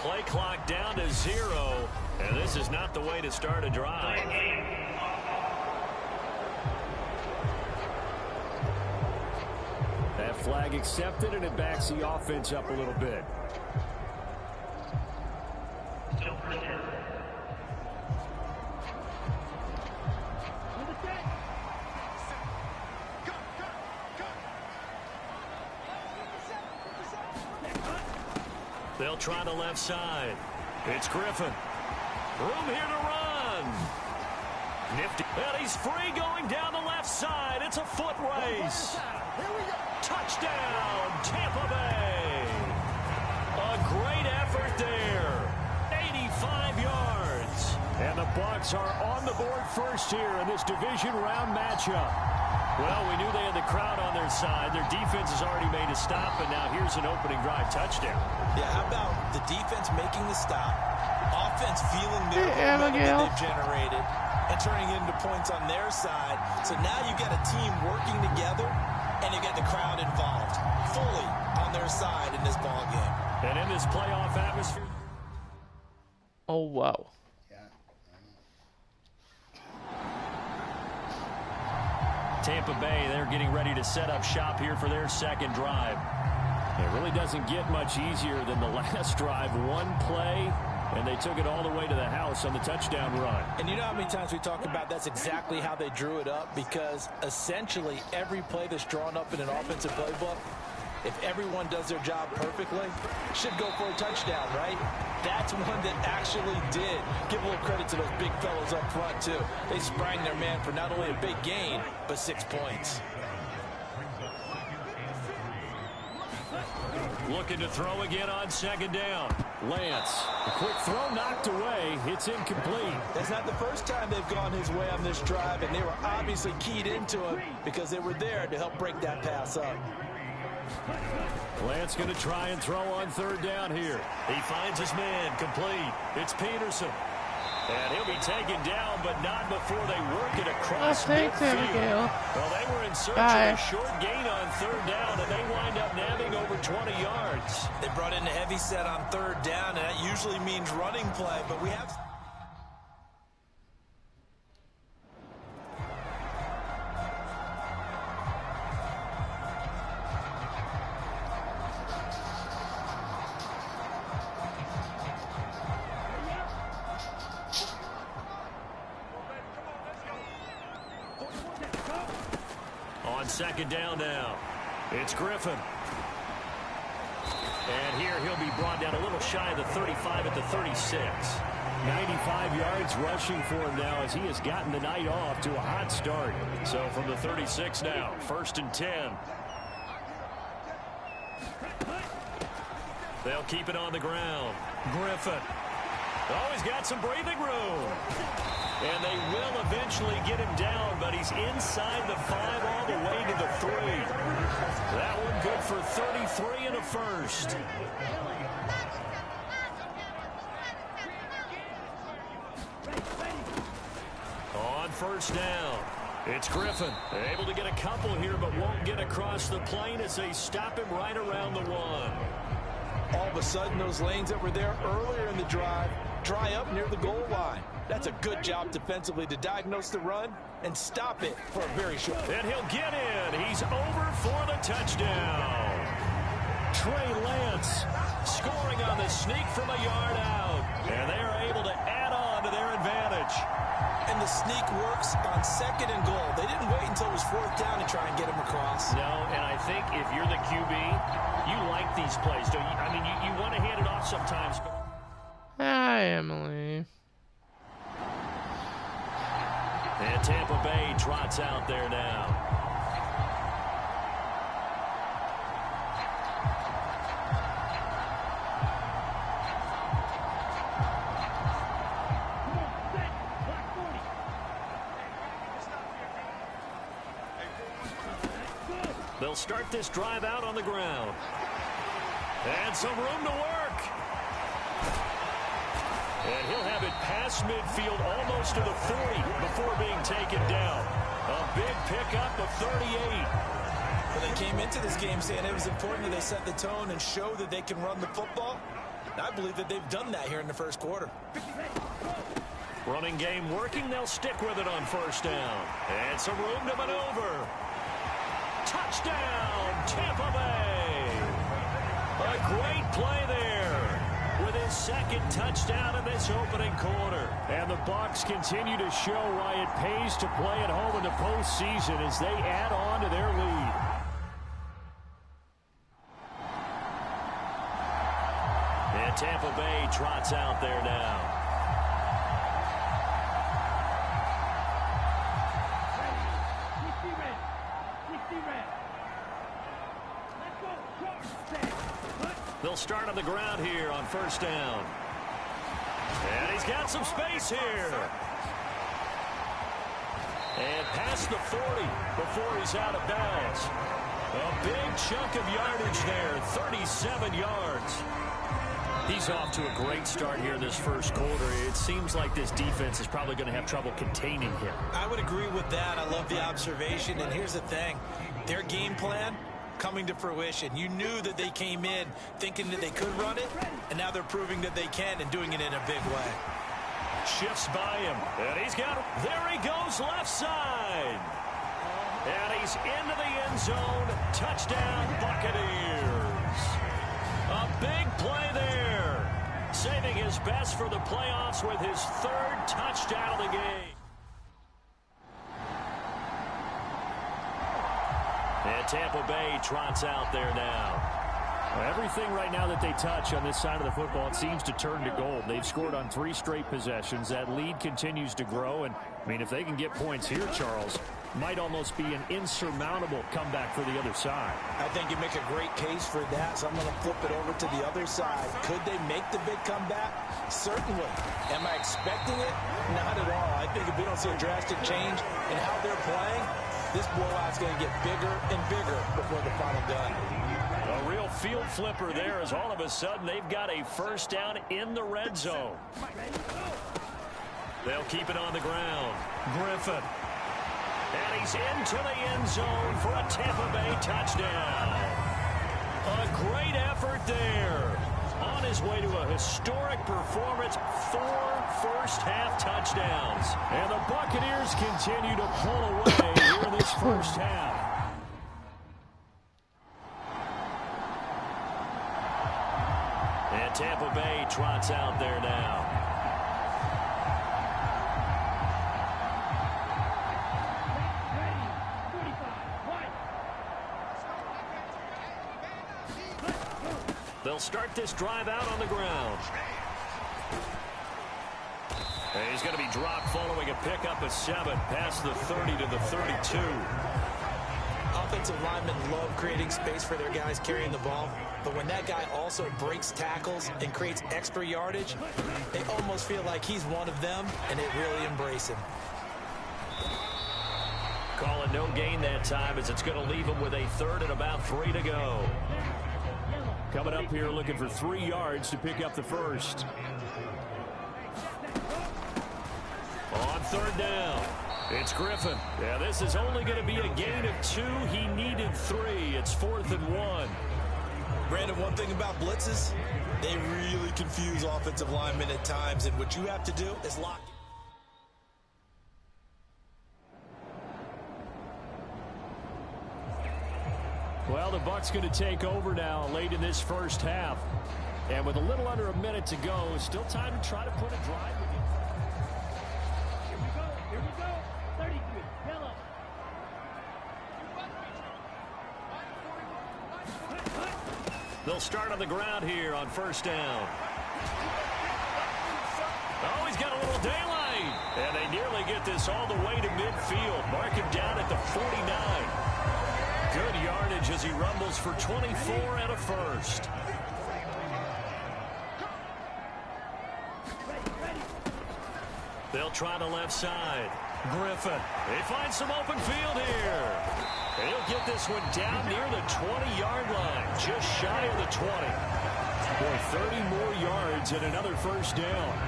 Play clock down to 0, and this is not the way to start a drive. That flag accepted, and it backs the offense up a little bit. They'll try the left side. It's Griffin. Room here to run. Nifty. And he's free going down the left side. It's a foot race. Touchdown, Tampa Bay. A great effort there. 85 yards. And the Bucs are on the board first here in this division round matchup. Well, we knew they had the crowd on their side. Their defense has already made a stop, and now here's an opening drive touchdown. Yeah, how about the defense making the stop, offense feeling their momentum that they've generated, and turning it into points on their side. So now you've got a team working together, and you get the crowd involved, fully on their side in this ball game. And in this playoff atmosphere. Oh, wow. Tampa Bay, they're getting ready to set up shop here for their second drive. It really doesn't get much easier than the last drive. One play, and they took it all the way to the house on the touchdown run. And you know how many times we talk about that's exactly how they drew it up, because essentially every play that's drawn up in an offensive playbook, if everyone does their job perfectly, should go for a touchdown, right? That's one that actually did. Give a little credit to those big fellows up front, too. They sprang their man for not only a big gain, but 6 points. Looking to throw again on second down. Lance, a quick throw knocked away. It's incomplete. That's not the first time they've gone his way on this drive, and they were obviously keyed into it because they were there to help break that pass up. Lance going to try and throw on third down here. He finds his man complete. It's Peterson. And he'll be taken down, but not before they work it across midfield. Well, they were in search of a short gain on third down, and they wind up nabbing over 20 yards. They brought in a heavy set on third down, and that usually means running play, but we have... Second down now. It's Griffin. And here he'll be brought down a little shy of the 35 at the 36. 95 yards rushing for him now as he has gotten the night off to a hot start. So from the 36 now, 1st and 10. They'll keep it on the ground. Griffin. Oh, he's got some breathing room. And they will eventually get him down, but he's inside the 5 all the way to the 3. That one good for 33 and a first. On first down, it's Griffin. Able to get a couple here, but won't get across the plane as they stop him right around the 1. All of a sudden, those lanes that were there earlier in the drive dry up near the goal line. That's a good job defensively to diagnose the run and stop it for a very short. And he'll get in. He's over for the touchdown. Trey Lance scoring on the sneak from a yard out. And they are able to add on to their advantage. And the sneak works on 2nd and goal. They didn't wait until it was 4th down to try and get him across. No, and I think if you're the QB, you like these plays, don't you? I mean, you want to hand it off sometimes. But... Hi, Emily. And Tampa Bay trots out there now. They'll start this drive out on the ground. And some room to work. And he'll have it past midfield almost to the 40 before being taken down. A big pickup of 38. Well, they came into this game saying it was important that they set the tone and show that they can run the football. And I believe that they've done that here in the first quarter. Running game working. They'll stick with it on first down. And some room to maneuver. Touchdown, Tampa Bay. A great play there with his second touchdown in this opening quarter. And the Bucs continue to show why it pays to play at home in the postseason as they add on to their lead. And Tampa Bay trots out there now. They'll start on the ground here on first down. And he's got some space here. And past the 40 before he's out of bounds. A big chunk of yardage there, 37 yards. He's off to a great start here in this first quarter. It seems like this defense is probably going to have trouble containing him. I would agree with that. I love the observation. And here's the thing. Their game plan coming to fruition. You knew that they came in thinking that they could run it, and now they're proving that they can and doing it in a big way. Shifts by him, and he's got him. There he goes, left side. And he's into the end zone. Touchdown, Buccaneers. A big play there. Saving his best for the playoffs with his third touchdown of the game. And Tampa Bay trots out there now. Everything right now that they touch on this side of the football, it seems to turn to gold. They've scored on 3 straight possessions. That lead continues to grow. And, I mean, if they can get points here, Charles, might almost be an insurmountable comeback for the other side. I think you make a great case for that, so I'm going to flip it over to the other side. Could they make the big comeback? Certainly. Am I expecting it? Not at all. I think if we don't see a drastic change in how they're playing, this blowout's going to get bigger and bigger before the final gun. A real field flipper there as all of a sudden they've got a first down in the red zone. They'll keep it on the ground. Griffin. And he's into the end zone for a Tampa Bay touchdown. A great effort there. On his way to a historic performance, 4 first-half touchdowns. And the Buccaneers continue to pull away here in this first half. And Tampa Bay trots out there now. They'll start this drive out on the ground. And he's going to be dropped following a pickup of 7 past the 30 to the 32. Offensive linemen love creating space for their guys carrying the ball, but when that guy also breaks tackles and creates extra yardage, they almost feel like he's one of them, and they really embrace him. Call it no gain that time as it's going to leave him with a 3rd and about 3 to go. Coming up here looking for 3 yards to pick up the first. On 3rd down, it's Griffin. Yeah, this is only going to be a gain of 2. He needed 3. It's 4th and 1. Brandon, one thing about blitzes, they really confuse offensive linemen at times, and what you have to do is lock. Well, the Bucs going to take over now late in this first half. And with a little under a minute to go, still time to try to put a drive with it. Here we go. 33, yellow. They'll start on the ground here on first down. Oh, he's got a little daylight. And they nearly get this all the way to midfield. Mark him down at the 49. Good yardage as he rumbles for 24 and a first. They'll try the left side. Griffin. They find some open field here. They'll get this one down near the 20-yard line. Just shy of the 20. Boy, 30 more yards and another first down.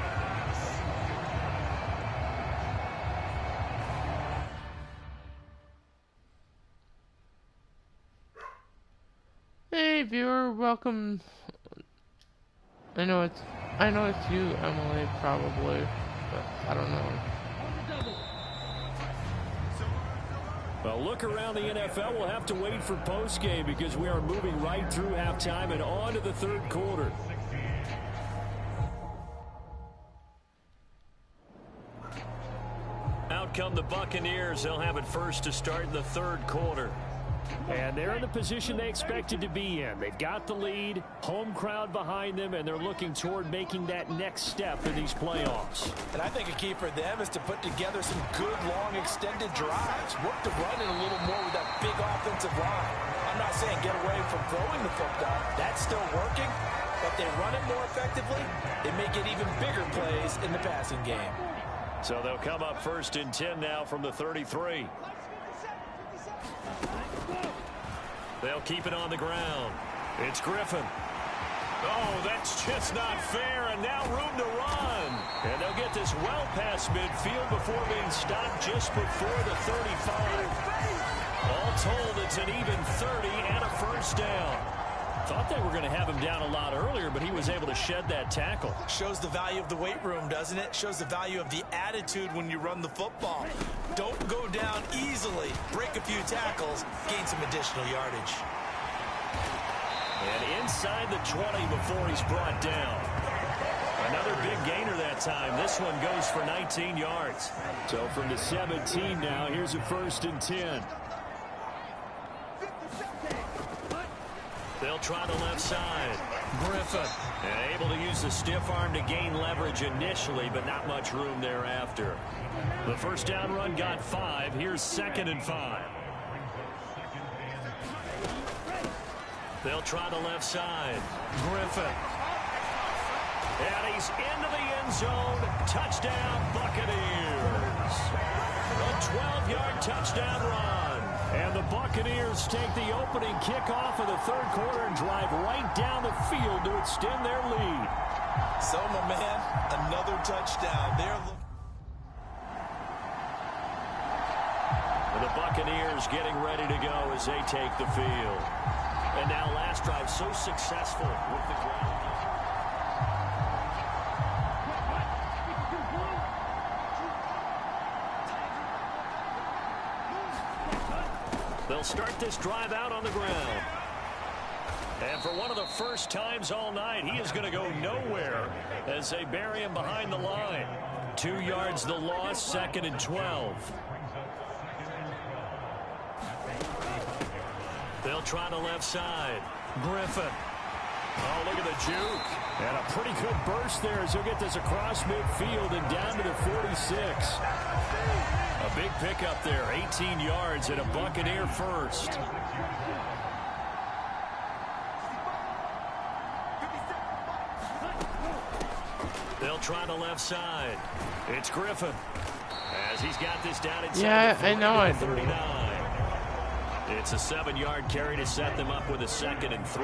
Hey viewer, welcome. I know it's you, Emily, probably, but I don't know. Well, look around the NFL. We'll have to wait for postgame because we are moving right through halftime and on to the third quarter. Out come the Buccaneers. They'll have it first to start in the third quarter. And they're in the position they expected to be in. They've got the lead, home crowd behind them, and they're looking toward making that next step in these playoffs. And I think a key for them is to put together some good, long, extended drives. Work the run in a little more with that big offensive line. I'm not saying get away from throwing the football. That's still working. But they run it more effectively, they may get even bigger plays in the passing game. So they'll come up first and 10 now from the 33. They'll keep it on the ground. It's Griffin. Oh, that's just not fair, and now room to run. And they'll get this well past midfield before being stopped just before the 35. All told, it's an even 30 and a first down. Thought they were going to have him down a lot earlier, but he was able to shed that tackle. Shows the value of the weight room, doesn't it? Shows the value of the attitude when you run the football. Don't go down easily. Break a few tackles, gain some additional yardage. And inside the 20 before he's brought down. Another big gainer that time. This one goes for 19 yards. So from the 17 now, here's a first and 10. They'll try the left side. Griffin able to use the stiff arm to gain leverage initially, but not much room thereafter. The first down run got 5. Here's 2nd and 5. They'll try the left side. Griffin. And he's into the end zone. Touchdown, Buccaneers. A 12-yard touchdown run. And the Buccaneers take the opening kickoff of the third quarter and drive right down the field to extend their lead. So, my man, another touchdown. And the Buccaneers getting ready to go as they take the field. And now last drive so successful with the ground. They'll start this drive out on the ground. And for one of the first times all night, he is going to go nowhere as they bury him behind the line. 2 yards the loss, 2nd and 12. They'll try the left side. Griffin. Oh, look at the juke. And a pretty good burst there as he'll get this across midfield and down to the 46. A big pickup there, 18 yards and a Buccaneer first. They'll try the left side. It's Griffin. As he's got this down inside. Yeah, I know I do. 39. It's a 7-yard carry to set them up with a 2nd and 3.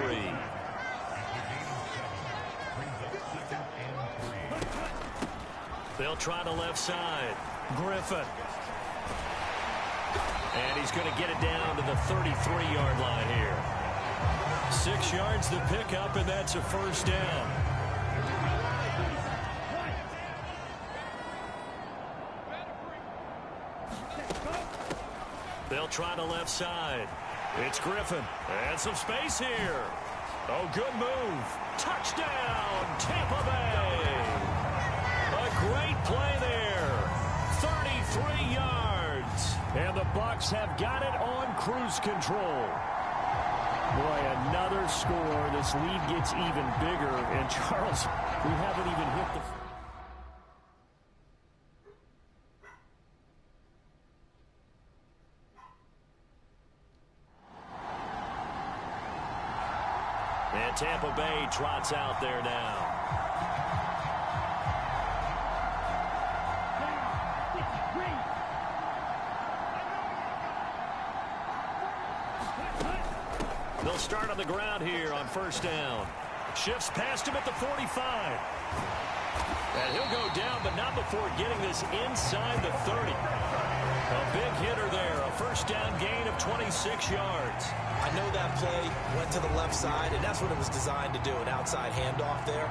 They'll try the left side. Griffin. And he's going to get it down to the 33-yard line here. 6 yards the pickup, and that's a first down. They'll try the left side. It's Griffin. And some space here. Oh, good move. Touchdown, Tampa Bay. A great play there. 33 yards. And the Bucs have got it on cruise control. Boy, another score. This lead gets even bigger. And Charles, we haven't even hit the... And Tampa Bay trots out there now. They'll start on the ground here on first down. Shifts past him at the 45. And he'll go down, but not before getting this inside the 30. A big hitter there. A first down gain of 26 yards. I know that play went to the left side, and that's what it was designed to do, an outside handoff there.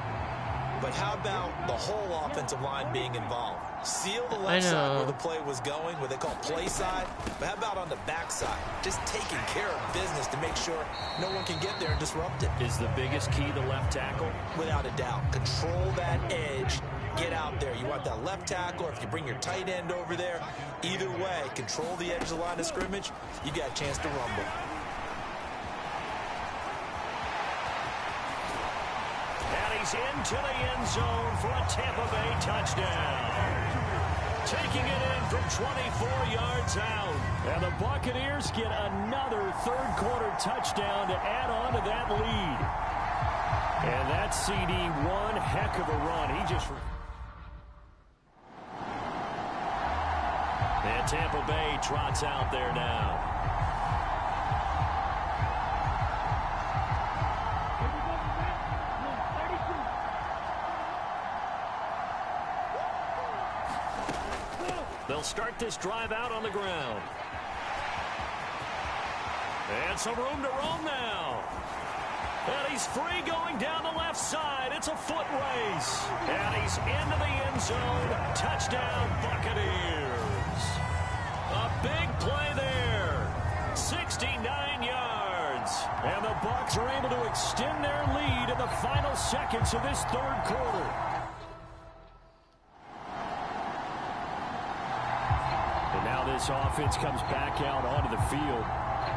But how about the whole offensive line being involved? Seal the left side where the play was going, what they call play side. But how about on the back side? Just taking care of business to make sure no one can get there and disrupt it. Is the biggest key the left tackle? Without a doubt. Control that edge. Get out there. You want that left tackle, or if you bring your tight end over there, either way, control the edge of the line of scrimmage, you got a chance to rumble. He's into the end zone for a Tampa Bay touchdown. Taking it in from 24 yards out. And the Buccaneers get another third-quarter touchdown to add on to that lead. And that CD, one heck of a run. He just... And Tampa Bay trots out there now. They'll start this drive out on the ground. And some room to roam now. And he's free going down the left side. It's a foot race. And he's into the end zone. Touchdown, Buccaneers. A big play there. 69 yards. And the Bucs are able to extend their lead in the final seconds of this third quarter. This offense comes back out onto the field,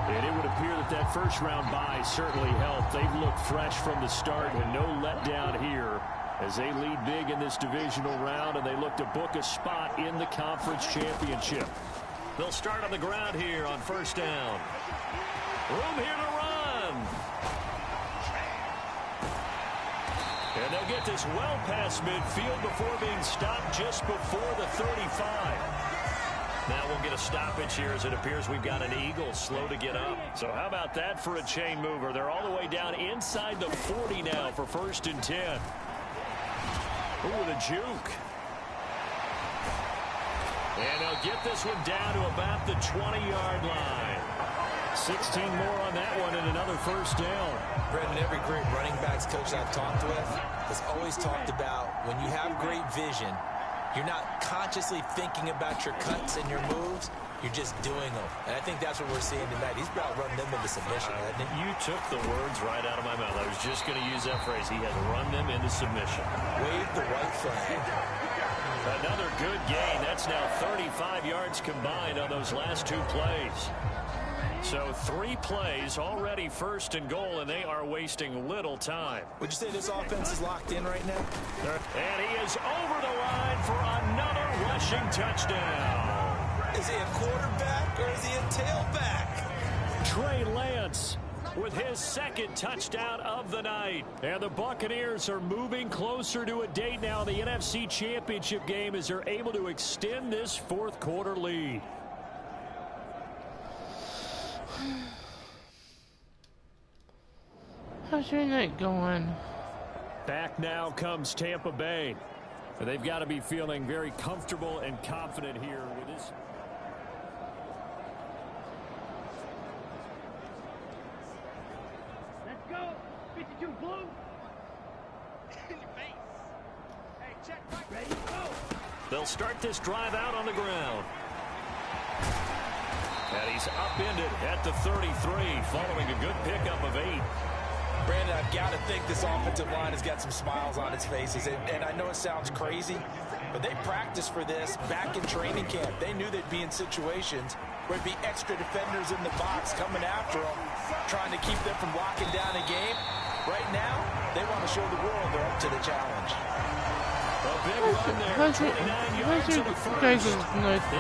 and it would appear that that first-round bye certainly helped. They've looked fresh from the start and no letdown here as they lead big in this divisional round, and they look to book a spot in the conference championship. They'll start on the ground here on first down. Room here to run. And they'll get this well past midfield before being stopped just before the 35. Now we'll get a stoppage here as it appears we've got an Eagle slow to get up. So how about that for a chain mover? They're all the way down inside the 40 now for 1st and 10. Ooh, the juke. And they'll get this one down to about the 20-yard line. 16 more on that one and another first down. Brendan, every great running backs coach I've talked with has always talked about when you have great vision, you're not consciously thinking about your cuts and your moves. You're just doing them. And I think that's what we're seeing tonight. He's about running them into submission, hasn't he? You took the words right out of my mouth. I was just going to use that phrase. He has run them into submission. Wave the white flag. Another good gain. That's now 35 yards combined on those last two plays. So 3 plays already 1st and goal, and they are wasting little time. Would you say this offense is locked in right now? And he is over the line for another rushing touchdown. Is he a quarterback or is he a tailback? Trey Lance with his 2nd touchdown of the night. And the Buccaneers are moving closer to a date now in the NFC Championship game as they're able to extend this 4th quarter lead. How's your night going? Back now comes Tampa Bay. And they've got to be feeling very comfortable and confident here with this. Let's go. 52 blue. In your face. Hey, check. Ready, go. They'll start this drive out on the ground. And he's upended at the 33, following a good pickup of 8. Brandon, I've got to think this offensive line has got some smiles on its faces. And I know it sounds crazy, but they practiced for this back in training camp. They knew they'd be in situations where it'd be extra defenders in the box coming after them, trying to keep them from locking down a game. Right now, they want to show the world they're up to the challenge. A big run there, 29 yards to the first. They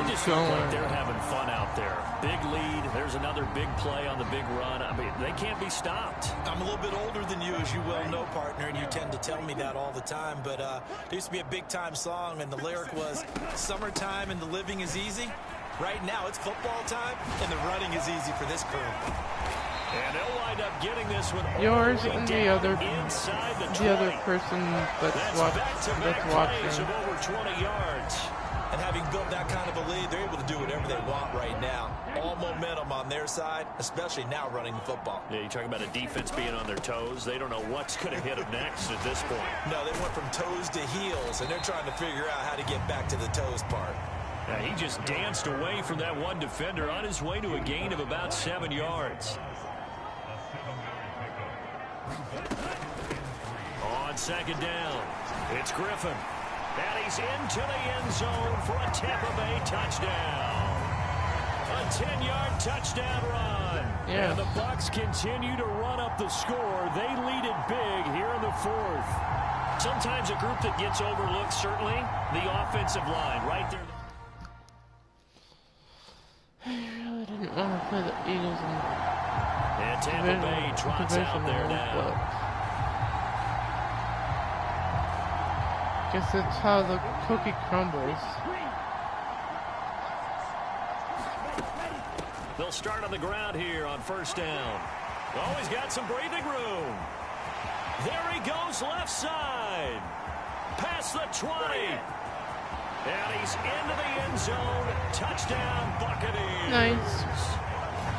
just look like they're having fun out there. Big lead. There's another big play on the big run. I mean, they can't be stopped. I'm a little bit older than you, as you well know, partner, and you tend to tell me that all the time. But there used to be a big-time song, and the lyric was, "Summertime and the living is easy." Right now, it's football time, and the running is easy for this crew. And they'll wind up getting this one yours and the other inside the person that's watching. Of over 20 yards. And having built that kind of a lead, they're able to do whatever they want right now. All momentum on their side, especially now running the football. Yeah, you talk about a defense being on their toes. They don't know what's going to hit them next at this point. No, they went from toes to heels, and they're trying to figure out how to get back to the toes part. Yeah, he just danced away from that one defender on his way to a gain of about 7 yards. On second down, it's Griffin. And he's into the end zone for a Tampa Bay touchdown. A 10-yard touchdown run. Yeah. And the Bucs continue to run up the score. They lead it big here in the fourth. Sometimes a group that gets overlooked, certainly, the offensive line right there. I really didn't want to play the Eagles And Tampa Bay trots out there now. Guess that's how the cookie crumbles. They'll start on the ground here on first down. Oh, he's got some breathing room. There he goes left side. Past the 20. And he's into the end zone. Touchdown, Buccaneers. Nice.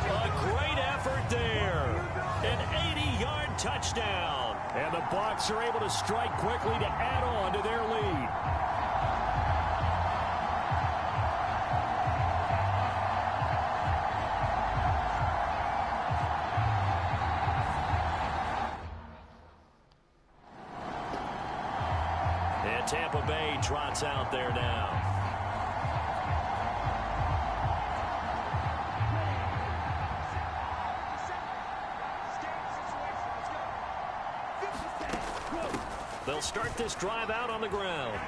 A great effort there. An 80-yard touchdown. And the Bucs are able to strike quickly to add on to their lead. And Tampa Bay trots out there now. They'll start this drive out on the ground.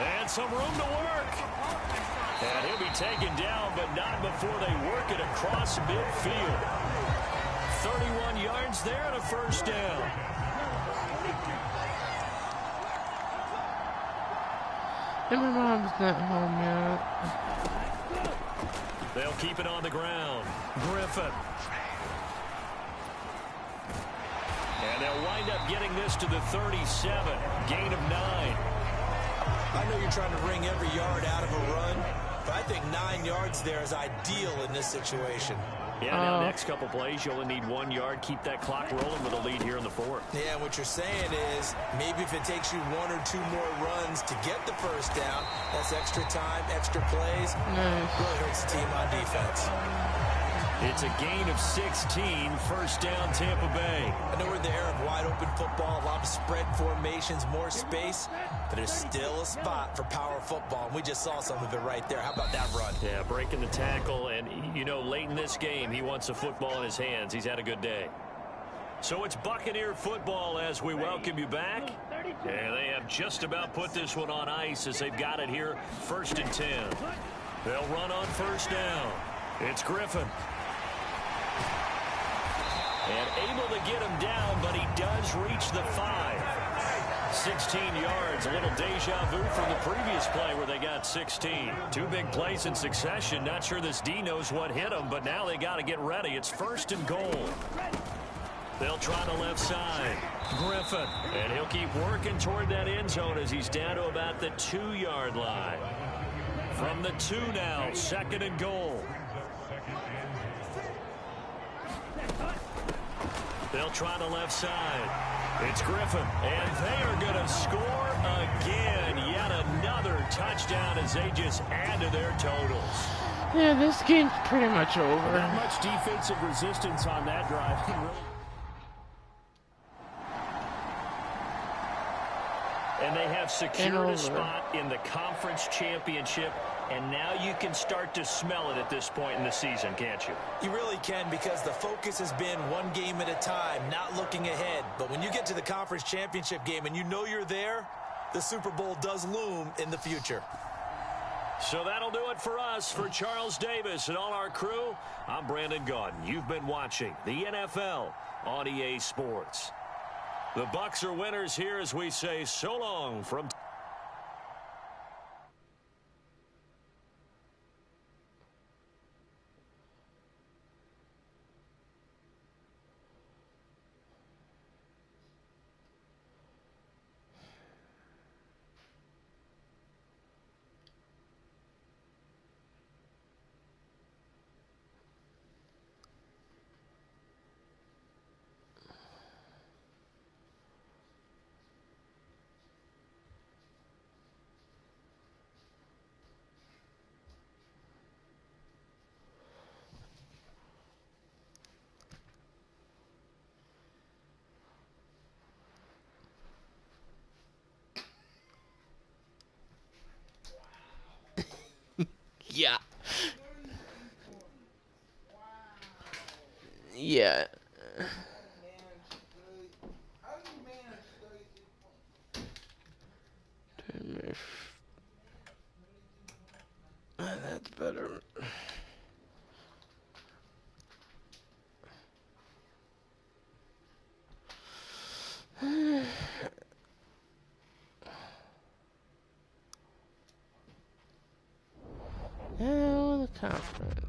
And some room to work. And he'll be taken down, but not before they work it across midfield. 31 yards there and a first down. And my mom's not home yet. They'll keep it on the ground. Griffin. And they'll wind up getting this to the 37. Gain of 9. I know you're trying to wring every yard out of a run, but I think 9 yards there is ideal in this situation. Yeah, now next couple plays, you only need 1 yard. Keep that clock rolling with a lead here in the fourth. Yeah, what you're saying is maybe if it takes you 1 or 2 more runs to get the first down, that's extra time, extra plays. Nice. Really hurts the team on defense. It's a gain of 16, first down Tampa Bay. I know we're in the era of wide open football, a lot of spread formations, more space, but there's still a spot for power football, and we just saw some of it right there. How about that run? Yeah, breaking the tackle, and you know, late in this game, he wants the football in his hands. He's had a good day. So it's Buccaneer football as we welcome you back. And they have just about put this one on ice as they've got it here, 1st and 10. They'll run on first down. It's Griffin. And able to get him down, but he does reach the 5. 16 yards, a little deja vu from the previous play where they got 16. 2 big plays in succession. Not sure this D knows what hit him, but now they got to get ready. It's 1st and goal. They'll try the left side. Griffin. And he'll keep working toward that end zone as he's down to about the 2-yard line. From the 2 now, 2nd and goal. They'll try the left side. It's Griffin. And they are going to score again. Yet another touchdown as they just add to their totals. Yeah, this game's pretty much over. Not much defensive resistance on that drive. And they have secured a spot in the conference championship. And now you can start to smell it at this point in the season, can't you? You really can, because the focus has been one game at a time, not looking ahead. But when you get to the conference championship game and you know you're there, the Super Bowl does loom in the future. So that'll do it for us. For Charles Davis and all our crew, I'm Brandon Gaudin. You've been watching the NFL on EA Sports. The Bucs are winners here as we say so long from... Yeah. Yeah. That's better. Now the conference.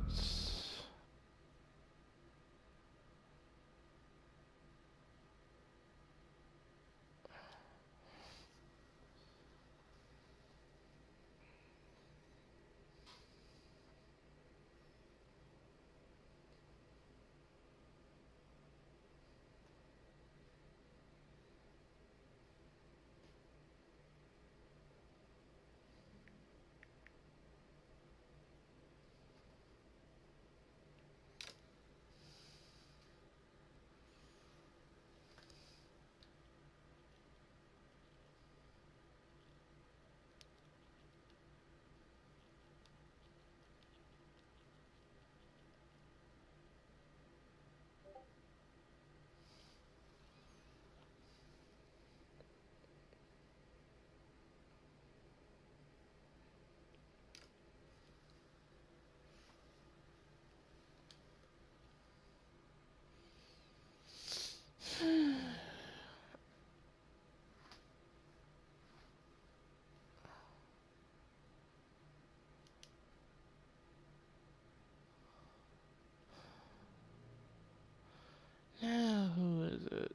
Now who is it?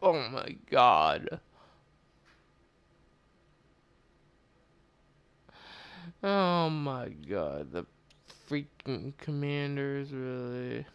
Oh my god. Oh my god, the freaking Commanders, really.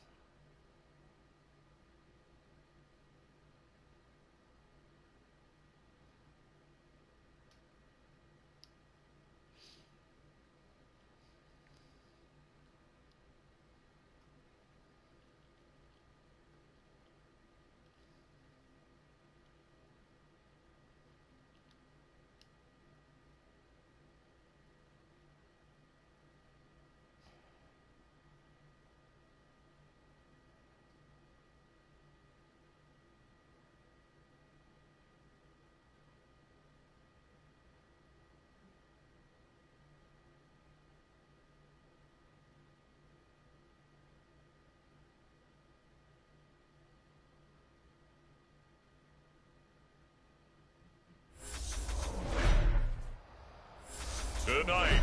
Tonight.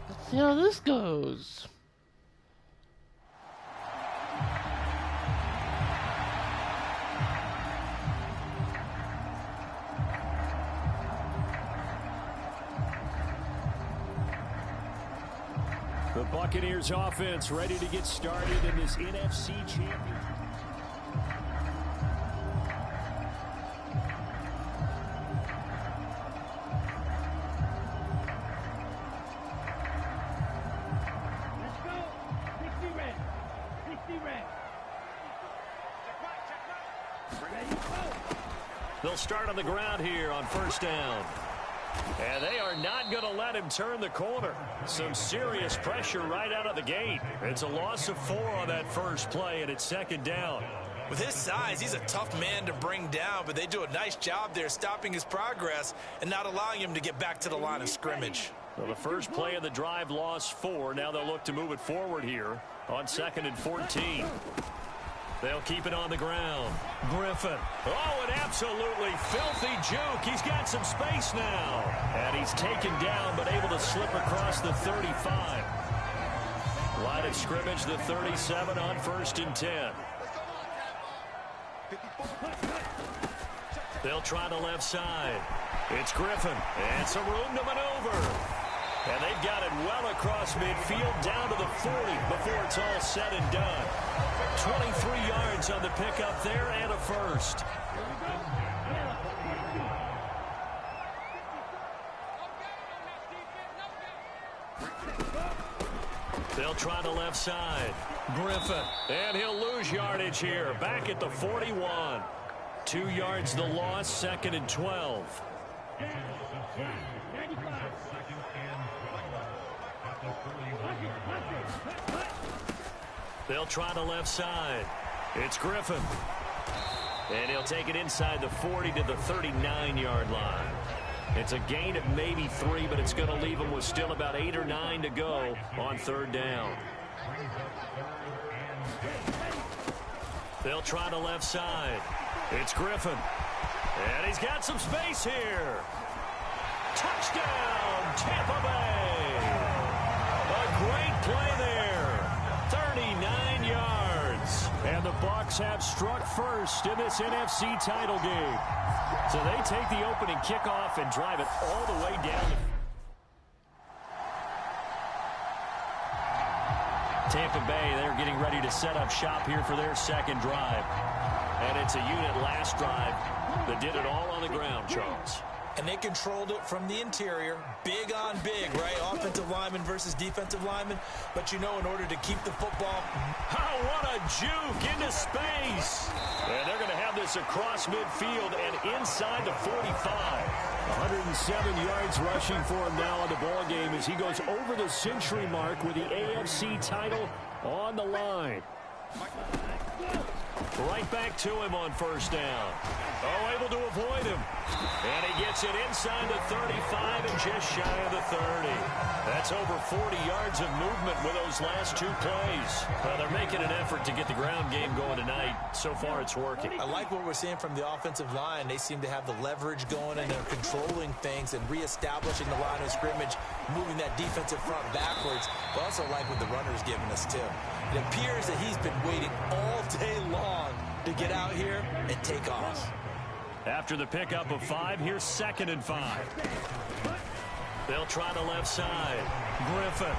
Let's see how this goes. The Buccaneers offense ready to get started in this NFC Championship. Let's go. 60 red. 60 red. Ready, go. They'll start on the ground here on first down. And they are not going to let him turn the corner. Some serious pressure right out of the gate. It's a loss of 4 on that first play, and it's second down. With his size, he's a tough man to bring down, but they do a nice job there stopping his progress and not allowing him to get back to the line of scrimmage. Well, the first play of the drive lost 4. Now they'll look to move it forward here on 2nd and 14. They'll keep it on the ground. Griffin. Oh, an absolutely filthy juke. He's got some space now. And he's taken down, but able to slip across the 35. Line of scrimmage, the 37 on 1st and 10. They'll try the left side. It's Griffin. And some room to maneuver. And they've got it well across midfield down to the 40 before it's all said and done. 23 yards on the pickup there and a first. They'll try the left side. Griffin. And he'll lose yardage here. Back at the 41. 2 yards the loss, 2nd and 12. They'll try the left side. It's Griffin. And he'll take it inside the 40 to the 39-yard line. It's a gain of maybe 3, but it's going to leave them with still about 8 or 9 to go on third down. They'll try the left side. It's Griffin. And he's got some space here. Touchdown, Tampa Bay. A great play there. 39 yards. And the Bucs have struck first in this NFC title game. So they take the opening kickoff and drive it all the way down. Tampa Bay, they're getting ready to set up shop here for their second drive. And it's a unit last drive that did it all on the ground, Charles. And they controlled it from the interior. Big on big, right? Offensive lineman versus defensive lineman. But, you know, in order to keep the football. Oh, what a juke into space. And they're going to have this across midfield and inside the 45. 107 yards rushing for him now in the ball game as he goes over the century mark with the AFC title on the line. Right back to him on first down. Oh, able to avoid him. And he gets it inside the 35 and just shy of the 30. That's over 40 yards of movement with those last two plays. Well, they're making an effort to get the ground game going tonight. So far, it's working. I like what we're seeing from the offensive line. They seem to have the leverage going, and they're controlling things and reestablishing the line of scrimmage, moving that defensive front backwards. But also like what the runner's giving us, too. It appears that he's been waiting all day long to get out here and take off. After the pickup of 5, here's 2nd and 5. They'll try the left side. Griffin.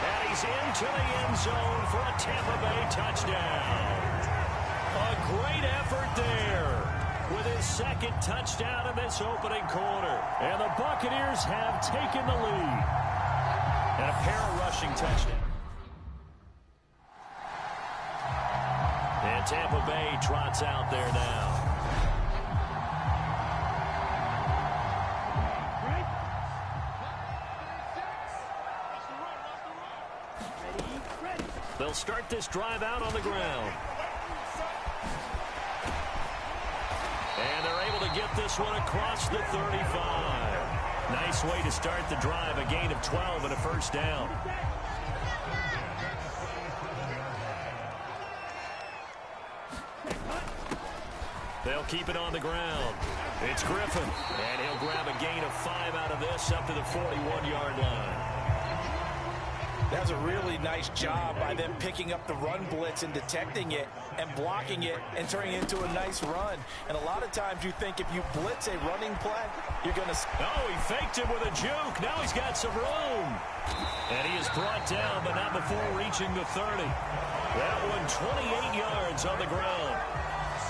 And he's into the end zone for a Tampa Bay touchdown. A great effort there with his second touchdown in this opening quarter. And the Buccaneers have taken the lead. And a pair of rushing touchdowns. And Tampa Bay trots out there now. They'll start this drive out on the ground. And they're able to get this one across the 35. Nice way to start the drive, a gain of 12 and a first down. They'll keep it on the ground. It's Griffin, and he'll grab a gain of 5 out of this up to the 41-yard line. That was a really nice job by them picking up the run blitz and detecting it and blocking it and turning it into a nice run. And a lot of times you think if you blitz a running play, you're going to... Oh, he faked it with a juke. Now he's got some room. And he is brought down, but not before reaching the 30. That one 28 yards on the ground.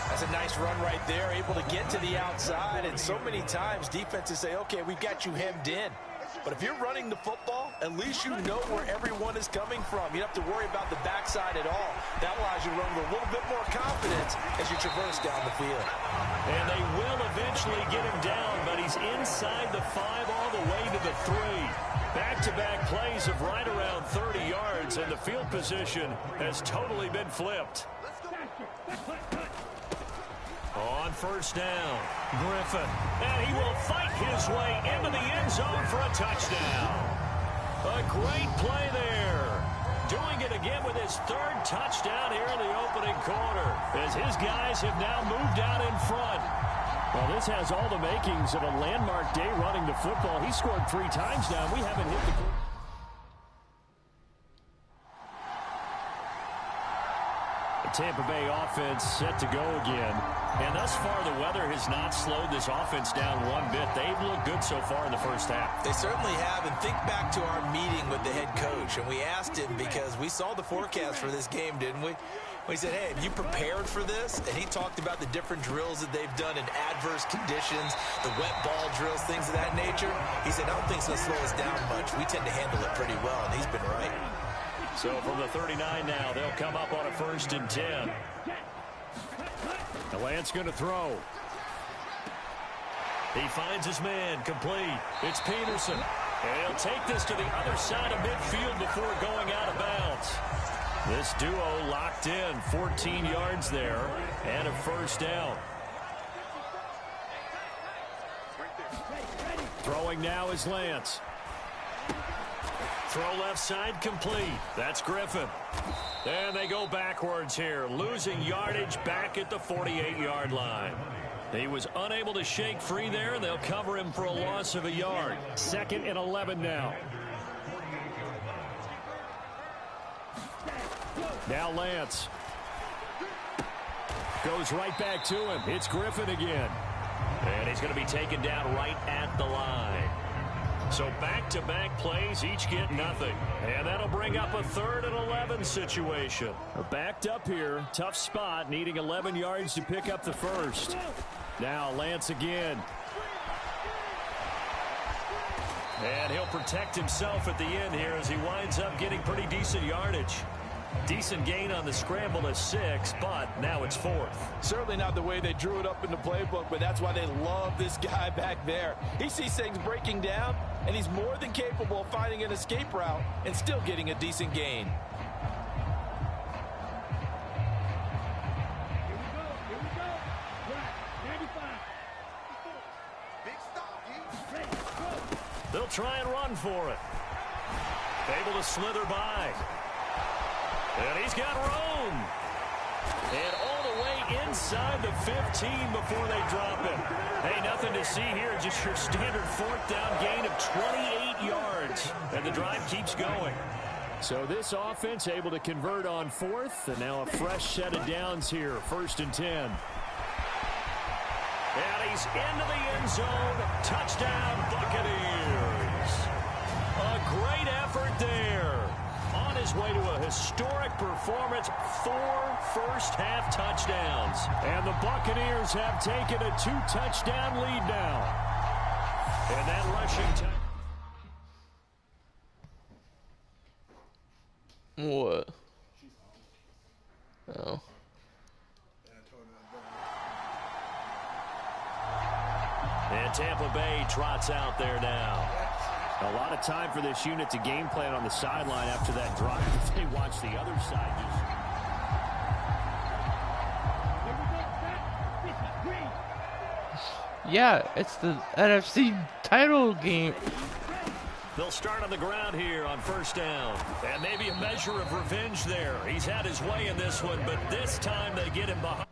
That's a nice run right there, able to get to the outside. And so many times defenses say, okay, we've got you hemmed in. But if you're running the football, at least you know where everyone is coming from. You don't have to worry about the backside at all. That allows you to run with a little bit more confidence as you traverse down the field. And they will eventually get him down, but he's inside the 5 all the way to the 3. Back-to-back plays of right around 30 yards, and the field position has totally been flipped. On first down, Griffin, and he will fight his way into the end zone for a touchdown. A great play there. Doing it again with his 3rd touchdown here in the opening quarter, as his guys have now moved out in front. Well, this has all the makings of a landmark day running the football. He scored 3 times now. We haven't hit the... Tampa Bay offense set to go again. And thus far, the weather has not slowed this offense down one bit. They've looked good so far in the first half. They certainly have. And think back to our meeting with the head coach. And we asked him, because we saw the forecast for this game, didn't we? We said, hey, have you prepared for this? And he talked about the different drills that they've done in adverse conditions, the wet ball drills, things of that nature. He said, I don't think it's going to slow us down much. We tend to handle it pretty well, and he's been right. So from the 39 now, they'll come up on a 1st and 10. Lance going to throw. He finds his man complete. It's Peterson. And he'll take this to the other side of midfield before going out of bounds. This duo locked in, 14 yards there, and a first down. Throwing now is Lance. Throw left side complete. That's Griffin. And they go backwards here, losing yardage back at the 48-yard line. He was unable to shake free there, and they'll cover him for a loss of a yard. 2nd and 11 now. Now Lance. Goes right back to him. It's Griffin again. And he's going to be taken down right at the line. So back-to-back plays, each get nothing. And that'll bring up a 3rd and 11 situation. Backed up here, tough spot, needing 11 yards to pick up the first. Now Lance again. And he'll protect himself at the end here as he winds up getting pretty decent yardage. Decent gain on the scramble is 6, but now it's 4th. Certainly not the way they drew it up in the playbook, but that's why they love this guy back there. He sees things breaking down, and he's more than capable of finding an escape route and still getting a decent gain. Here we go. Right, 95. Big stop, dude. Ready, go. They'll try and run for it. Able to slither by. And he's got room. And all the way inside the 15 before they drop him. Hey, nothing to see here. Just your standard 4th down gain of 28 yards. And the drive keeps going. So this offense able to convert on 4th. And now a fresh set of downs here. 1st and 10. And he's into the end zone. Touchdown, Buccaneers. A great effort there. On his way to a historic performance, 4 first-half touchdowns. And the Buccaneers have taken a 2-touchdown lead now. And that rushing What? Oh. And Tampa Bay trots out there now. A lot of time for this unit to game plan on the sideline after that drive. If they watch the other side. Yeah, it's the NFC title game. They'll start on the ground here on 1st down. And maybe a measure of revenge there. He's had his way in this one, but this time they get him behind.